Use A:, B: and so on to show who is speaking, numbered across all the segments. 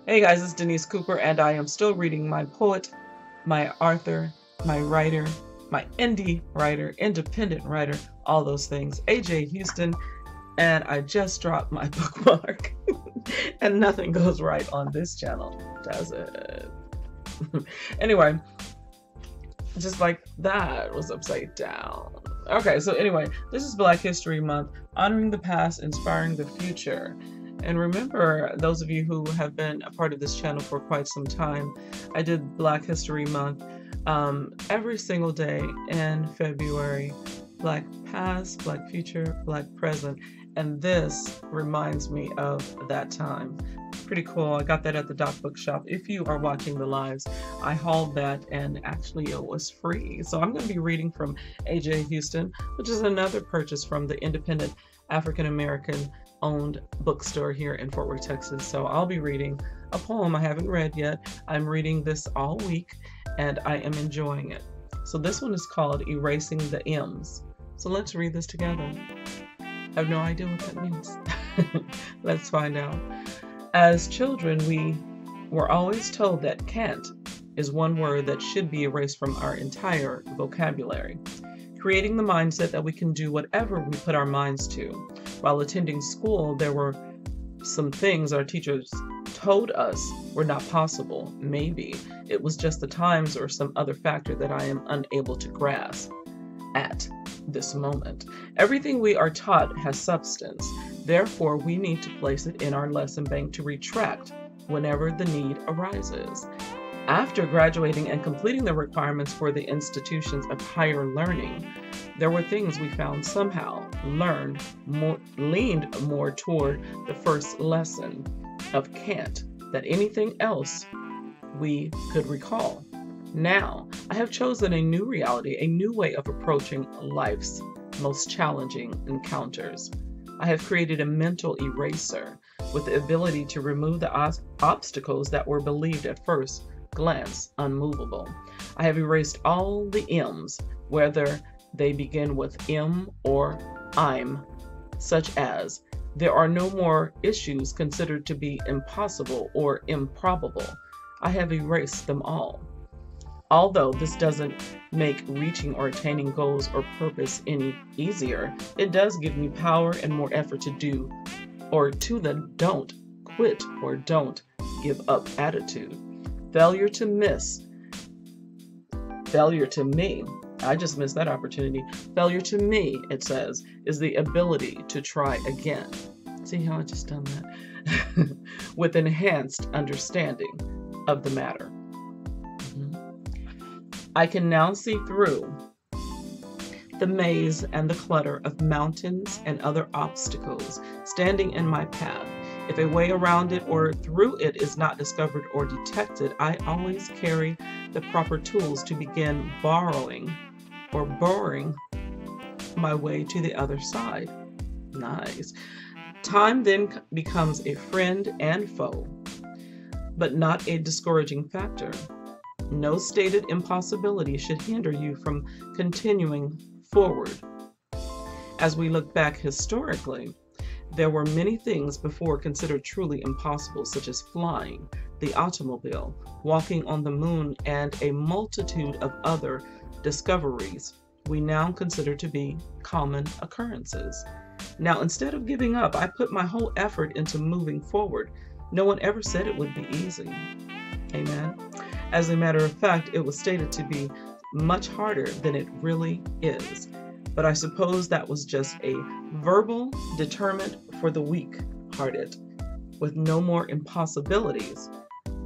A: Hey guys, it's Denise Cooper, and I am still reading my poet, my author, my writer, my indie writer, independent writer, all those things, AJ Houston, and I just dropped my bookmark. And nothing goes right on this channel, does it? Anyway, just like that was upside down. Okay, so anyway, this is Black History Month, honoring the past, inspiring the future. And remember, those of you who have been a part of this channel for quite some time, I did Black History Month every single day in February. Black past, Black future, Black present. And this reminds me of that time. Pretty cool. I got that at the Doc Bookshop. If you are watching the lives, I hauled that and actually it was free. So I'm going to be reading from AJ Houston, which is another purchase from the independent African-American owned bookstore here in Fort Worth, Texas. So I'll be reading a poem I haven't read yet. I'm reading this all week and I am enjoying it. So this one is called Erasing the M's. So let's read this together. I have no idea what that means. Let's find out. As children, we were always told that can't is one word that should be erased from our entire vocabulary, creating the mindset that we can do whatever we put our minds to. While attending school, there were some things our teachers told us were not possible. Maybe it was just the times or some other factor that I am unable to grasp at this moment. Everything we are taught has substance. Therefore, we need to place it in our lesson bank to retract whenever the need arises. After graduating and completing the requirements for the institutions of higher learning, there were things we found somehow leaned more toward the first lesson of can't than anything else we could recall. Now, I have chosen a new reality, a new way of approaching life's most challenging encounters. I have created a mental eraser with the ability to remove the obstacles that were believed at first glance unmovable. I have erased all the M's, whether they begin with M or I'm, such as there are no more issues considered to be impossible or improbable. I have erased them all. Although this doesn't make reaching or attaining goals or purpose any easier, it does give me power and more effort to do, or to the don't quit or don't give up attitude. Failure to me, I just missed that opportunity. Failure to me, it says, is the ability to try again. See how I just done that? With enhanced understanding of the matter. I can now see through the maze and the clutter of mountains and other obstacles standing in my path. If a way around it or through it is not discovered or detected, I always carry the proper tools to begin boring my way to the other side. Nice. Time then becomes a friend and foe, but not a discouraging factor. No stated impossibility should hinder you from continuing forward. As we look back historically, there were many things before considered truly impossible, such as flying, the automobile, walking on the moon, and a multitude of other discoveries we now consider to be common occurrences. Now, instead of giving up, I put my whole effort into moving forward. No one ever said it would be easy. Amen. As a matter of fact, it was stated to be much harder than it really is. But I suppose that was just a verbal deterrent for the weak-hearted, with no more impossibilities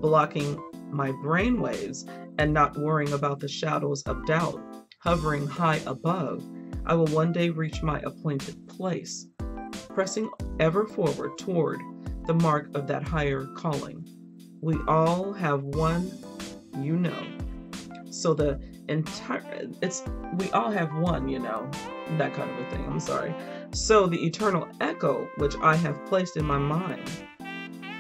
A: blocking my brainwaves and not worrying about the shadows of doubt hovering high above. I will one day reach my appointed place, pressing ever forward toward the mark of that higher calling. We all have one, you know. So the entire, we all have one, you know, that kind of a thing, I'm sorry. So the eternal echo, which I have placed in my mind,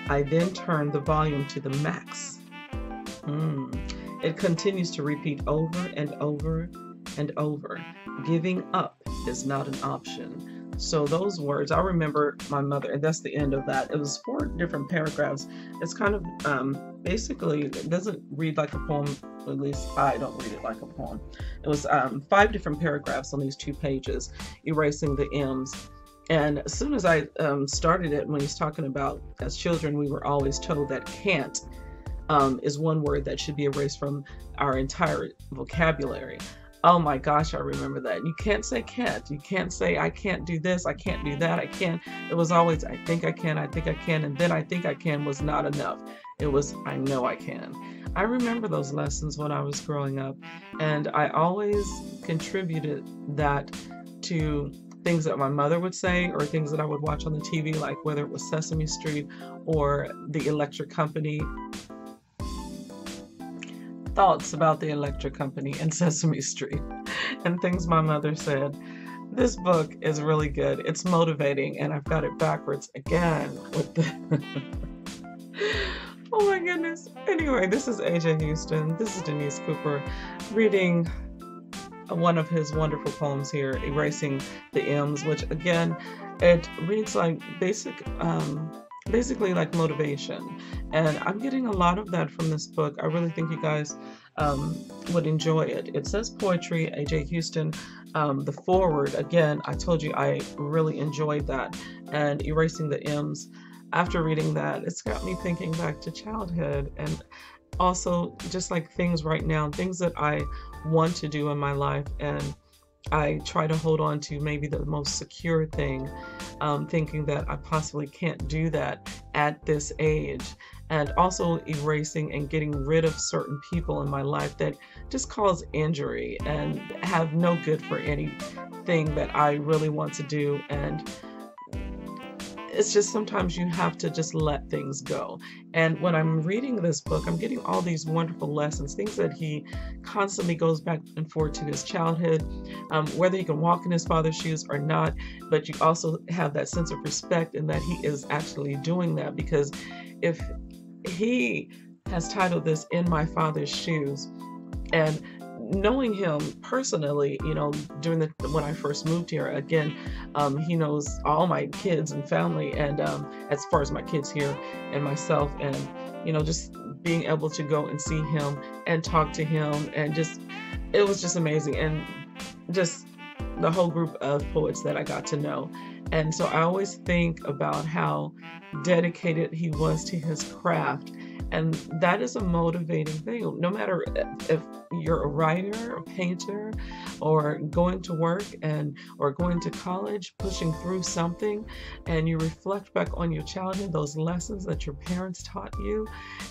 A: I then turn the volume to the max. It continues to repeat over and over and over. Giving up is not an option. So those words, I remember my mother, and that's the end of that. It was 4 different paragraphs. It's kind of basically, it doesn't read like a poem, at least I don't read it like a poem. It was 5 different paragraphs on these 2 pages, erasing the M's. And as soon as I started it, when he's talking about as children, we were always told that can't is one word that should be erased from our entire vocabulary. Oh my gosh, I remember that. You can't say can't. You can't say I can't do this, I can't do that, I can't. It was always I think I can, I think I can, and then I think I can was not enough. It was I know I can. I remember those lessons when I was growing up, and I always contributed that to things that my mother would say or things that I would watch on the TV, like whether it was Sesame Street or the Electric Company. Thoughts about the Electric Company and Sesame Street and things my mother said. This book is really good. It's motivating, and I've got it backwards again with the oh my goodness. Anyway, this is AJ Houston. This is Denise Cooper reading one of his wonderful poems here, Erasing the M's, which again, it reads like basically like motivation, and I'm getting a lot of that from this book. I really think you guys would enjoy it. It says poetry, AJ Houston. The foreword, again, I told you I really enjoyed that, and Erasing the M's. After reading that, it's got me thinking back to childhood, and also just like things right now, things that I want to do in my life, and I try to hold on to maybe the most secure thing, thinking that I possibly can't do that at this age, and also erasing and getting rid of certain people in my life that just cause injury and have no good for anything that I really want to do. And it's just sometimes you have to just let things go. And when I'm reading this book, I'm getting all these wonderful lessons, things that he constantly goes back and forth to his childhood, whether he can walk in his father's shoes or not, but you also have that sense of respect in that he is actually doing that, because if he has titled this In My Father's Shoes, and knowing him personally, you know, during when I first moved here, again, he knows all my kids and family, and as far as my kids here and myself, and you know, just being able to go and see him and talk to him, and just it was just amazing, and just the whole group of poets that I got to know. And so I always think about how dedicated he was to his craft. And that is a motivating thing. No matter if you're a writer, a painter, or going to work or going to college, pushing through something, and you reflect back on your childhood, those lessons that your parents taught you,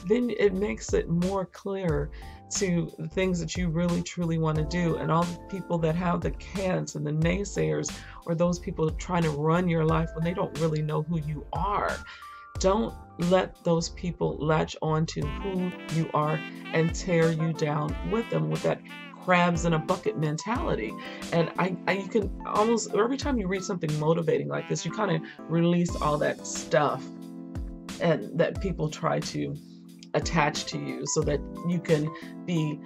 A: then it makes it more clear to the things that you really truly want to do. And all the people that have the can'ts and the naysayers, or those people trying to run your life when they don't really know who you are, don't let those people latch on to who you are and tear you down with them, with that crabs in a bucket mentality. And you can almost, every time you read something motivating like this, you kind of release all that stuff and that people try to attach to you, so that you can be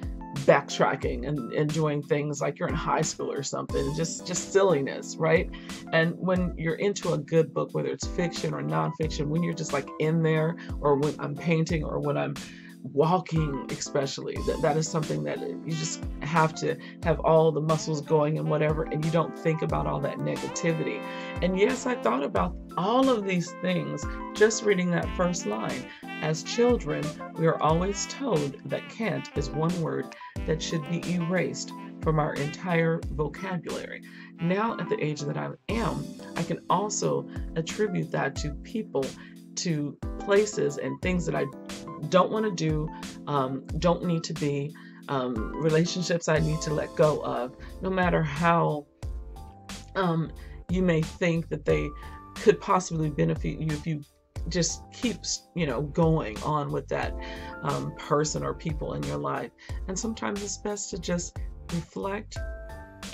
A: backtracking and enjoying things like you're in high school or something, just silliness, right? And when you're into a good book, whether it's fiction or nonfiction, when you're just like in there, or when I'm painting or when I'm walking, especially, that is something that you just have to have all the muscles going and whatever, and you don't think about all that negativity. And yes, I thought about all of these things just reading that first line. As children, we are always told that can't is one word that should be erased from our entire vocabulary. Now, at the age that I am, I can also attribute that to people, to places, and things that I don't want to do, don't need to be, relationships I need to let go of, no matter how you may think that they could possibly benefit you if you just keep, you know, going on with that person or people in your life. And sometimes it's best to just reflect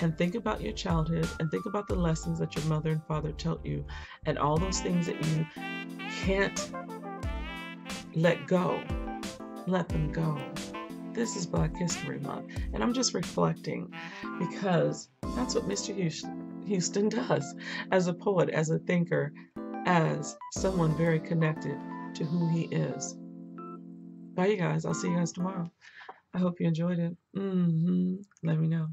A: and think about your childhood, and think about the lessons that your mother and father taught you, and all those things that you can't let go. Let them go. This is Black History Month, and I'm just reflecting, because that's what Mr. Houston does as a poet, as a thinker, as someone very connected to who he is. Bye, you guys. I'll see you guys tomorrow. I hope you enjoyed it. Let me know.